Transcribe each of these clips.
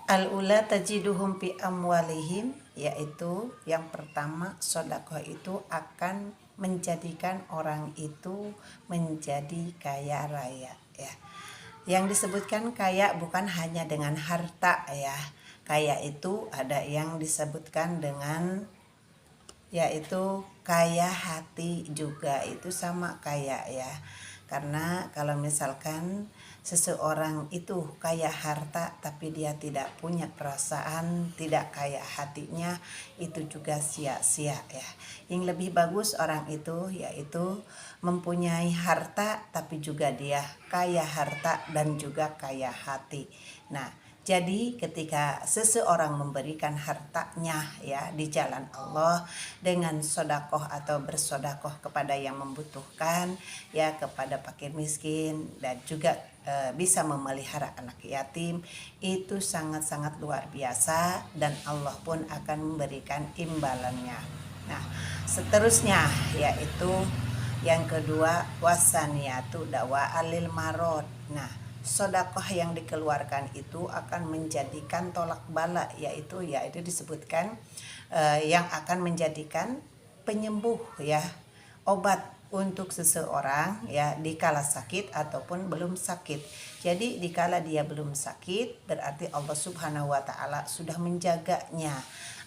Al-ula tajiduhum fi amwalihim, yaitu yang pertama sedekah itu akan menjadikan orang itu menjadi kaya raya ya. Yang disebutkan kaya bukan hanya dengan harta ya. Kaya itu ada yang disebutkan dengan yaitu kaya hati juga, itu sama kaya ya. Karena kalau misalkan seseorang itu kaya harta tapi dia tidak punya perasaan, tidak kaya hatinya, itu juga sia-sia ya. Yang lebih bagus orang itu yaitu mempunyai harta tapi juga dia kaya harta dan juga kaya hati. Nah, jadi ketika seseorang memberikan hartanya ya di jalan Allah dengan sodakoh atau bersodakoh kepada yang membutuhkan ya, kepada fakir miskin dan juga bisa memelihara anak yatim, itu sangat-sangat luar biasa dan Allah pun akan memberikan imbalannya. Nah, seterusnya yaitu yang kedua wasaniyatu dawa alil marod. Nah, sodakoh yang dikeluarkan itu akan menjadikan tolak bala, yaitu disebutkan yang akan menjadikan penyembuh ya, obat untuk seseorang ya dikala sakit ataupun belum sakit. Jadi dikala dia belum sakit berarti Allah Subhanahu wa taala sudah menjaganya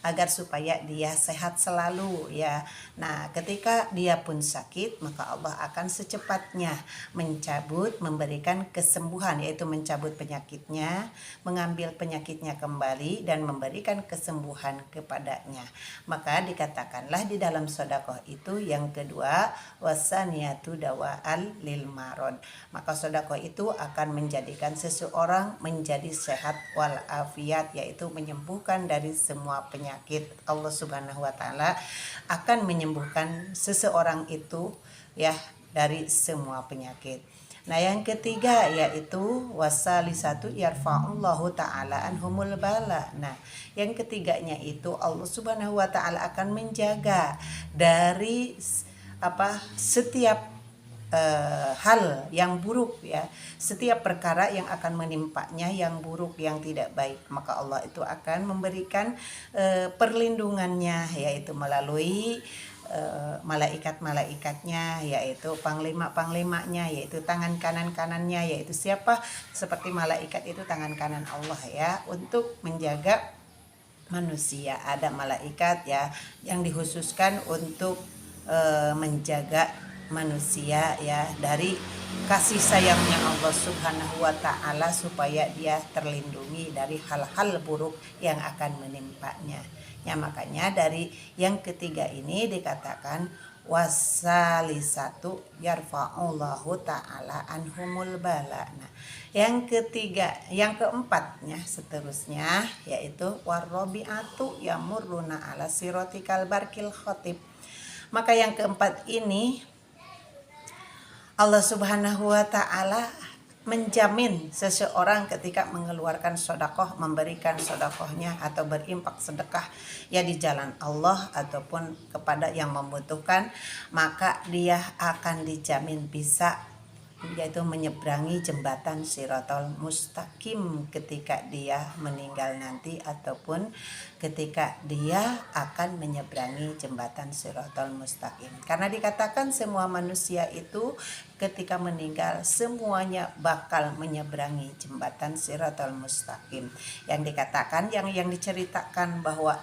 agar supaya dia sehat selalu ya. Nah, ketika dia pun sakit, maka Allah akan secepatnya mencabut, memberikan kesembuhan, yaitu mencabut penyakitnya, mengambil penyakitnya kembali dan memberikan kesembuhan kepadanya. Maka dikatakanlah di dalam sedekah itu yang kedua wasaniyatu dawa'al lil marad. Maka sedekah itu akan menjadikan seseorang menjadi sehat walafiat, yaitu menyembuhkan dari semua penyakit. Allah Subhanahu wa taala akan menyembuhkan seseorang itu ya dari semua penyakit. Nah, yang ketiga yaitu wasalisatu yarfa'ullahu ta'ala anhumul bala. Nah, yang ketiganya itu Allah Subhanahu wa taala akan menjaga dari setiap hal yang buruk ya, setiap perkara yang akan menimpanya yang buruk, yang tidak baik, maka Allah itu akan memberikan perlindungannya, yaitu melalui malaikat-malaikatnya, yaitu panglima-panglimanya, yaitu tangan kanan-kanannya, yaitu siapa? Seperti malaikat itu tangan kanan Allah ya, untuk menjaga manusia. Ada malaikat ya yang dikhususkan untuk menjaga manusia ya dari kasih sayangnya Allah Subhanahu wa taala supaya dia terlindungi dari hal-hal buruk yang akan menimpanya. Ya, makanya dari yang ketiga ini dikatakan wasalisatu yarfa'ullahu ta'ala anhumul bala. Nah, yang ketiga, yang keempatnya seterusnya yaitu warrobi'atu yamurruna ala sirotikal barkil khotib. Maka yang keempat ini Allah Subhanahu wa taala menjamin seseorang ketika mengeluarkan sedekah, memberikan sedekahnya atau berimpak sedekah ya di jalan Allah ataupun kepada yang membutuhkan, maka dia akan dijamin bisa yaitu menyeberangi jembatan Shiratal Mustaqim ketika dia meninggal nanti ataupun ketika dia akan menyeberangi jembatan Shiratal Mustaqim. Karena dikatakan semua manusia itu ketika meninggal semuanya bakal menyeberangi jembatan Shiratal Mustaqim. Yang dikatakan yang diceritakan bahwa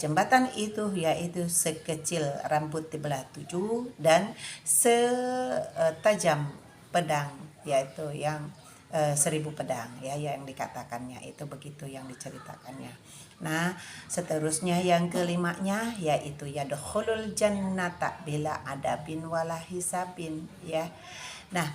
jembatan itu yaitu sekecil rambut dibelah 7 dan setajam pedang, yaitu yang 1000 pedang ya, yang dikatakannya itu begitu yang diceritakannya. Nah, seterusnya yang kelimanya yaitu yadkhulul jannata bila adabin wala hisabin ya. Nah,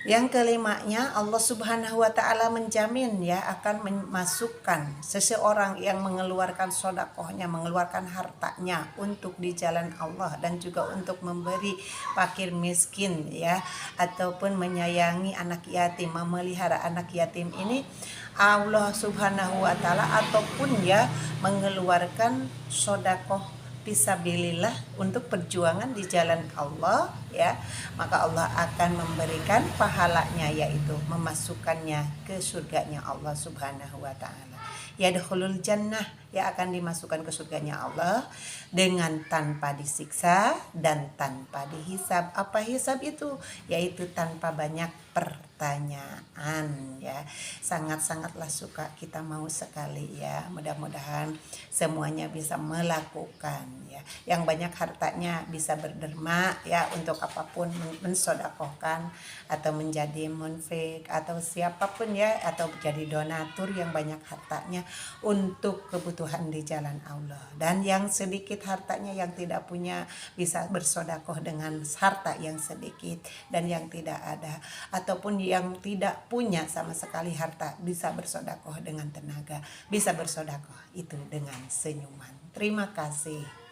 yang kelimanya Allah Subhanahu wa taala menjamin ya akan memasukkan seseorang yang mengeluarkan sedekahnya, mengeluarkan hartanya untuk di jalan Allah dan juga untuk memberi fakir miskin ya, ataupun menyayangi anak yatim, memelihara anak yatim ini, Allah Subhanahu wa taala ataupun ya mengeluarkan sedekah fisabilillah, untuk perjuangan di jalan Allah, ya, maka Allah akan memberikan pahalanya, yaitu memasukkannya ke surganya Allah Subhanahu wa taala. Yadkhulul jannah, ya, akan dimasukkan ke surganya Allah dengan tanpa disiksa dan tanpa dihisab. Apa hisab itu? Yaitu tanpa banyak pertanyaan, ya. Sangat-sangatlah suka, kita mau sekali, ya. Mudah-mudahan semuanya bisa melakukan, ya. Yang banyak hartanya bisa berderma, ya, untuk apapun, mensodakohkan atau menjadi munfik atau siapapun, ya, atau jadi donatur yang banyak hartanya untuk kebutuhan di jalan Allah. Dan yang sedikit hartanya, yang tidak punya, bisa bersodakoh dengan harta yang sedikit. Dan yang tidak ada ataupun yang tidak punya sama sekali harta, bisa bersodakoh dengan tenaga, bisa bersodakoh itu dengan senyuman. Terima kasih.